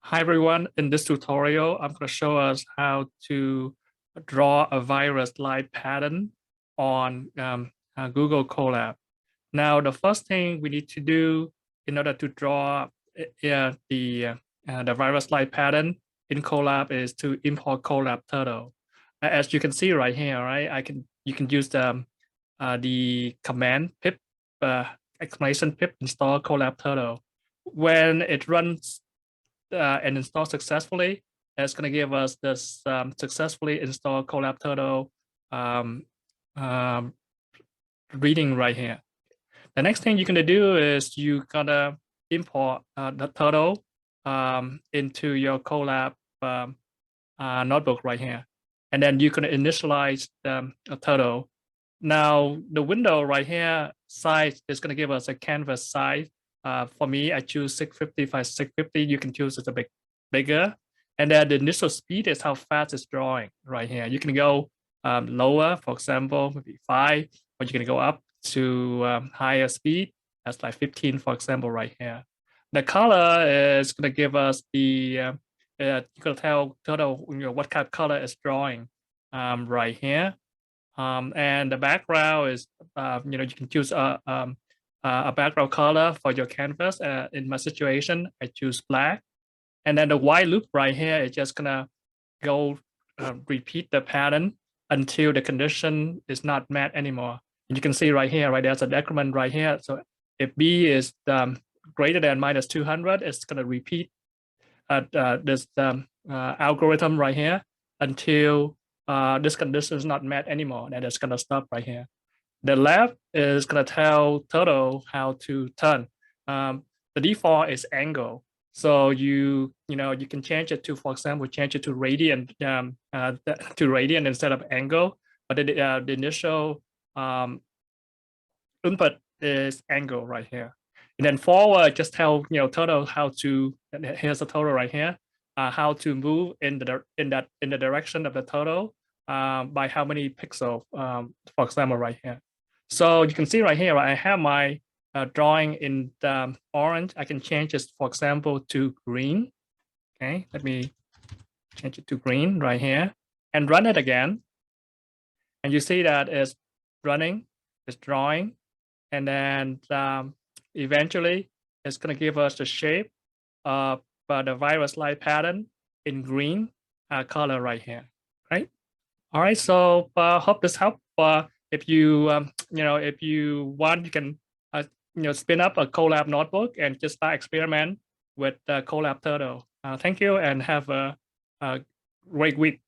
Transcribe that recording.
Hi everyone, in this tutorial, I'm going to show us how to draw a virus-like pattern on Google Colab. Now, the first thing we need to do in order to draw the virus-like pattern in Colab is to import Colab Turtle. As you can see right here, right? You can use the command pip exclamation pip install Colab Turtle. When it runs and install successfully, it's going to give us this successfully installed Colab Turtle um, um, reading right here. The next thing you're going to do is you gotta import the turtle into your Colab notebook right here. And then you can initialize a turtle. Now, the window right here size is going to give us a canvas size. For me, I choose 650 by 650. You can choose it a bit bigger. And then the initial speed is how fast it's drawing right here. You can go lower, for example, maybe 5, or you can go up to higher speed. That's like 15, for example, right here. The color is going to give us the you can tell total what kind of color is drawing right here. And the background is you can choose a background color for your canvas. In my situation, I choose black. And then the while loop right here is just gonna go repeat the pattern until the condition is not met anymore. And you can see right here, right, there's a decrement right here. So if B is greater than minus 200, it's gonna repeat this algorithm right here until this condition is not met anymore. Then it's gonna stop right here. The left is gonna tell Turtle how to turn. The default is angle. So you can change it to, for example, change it to radian instead of angle. But the initial input is angle right here. And then forward, just tell Turtle how to. Here's the Turtle right here. How to move in the direction of the Turtle by how many pixels, for example, right here. So you can see right here, I have my drawing in orange. I can change this, for example, to green. Okay, let me change it to green right here and run it again. And you see that it's running, it's drawing, and then eventually it's going to give us the shape of the virus-like pattern in green color right here, right? All right, so hope this helped. If you if you want, you can spin up a Colab notebook and just start experiment with Colab Turtle. Thank you and have a great week.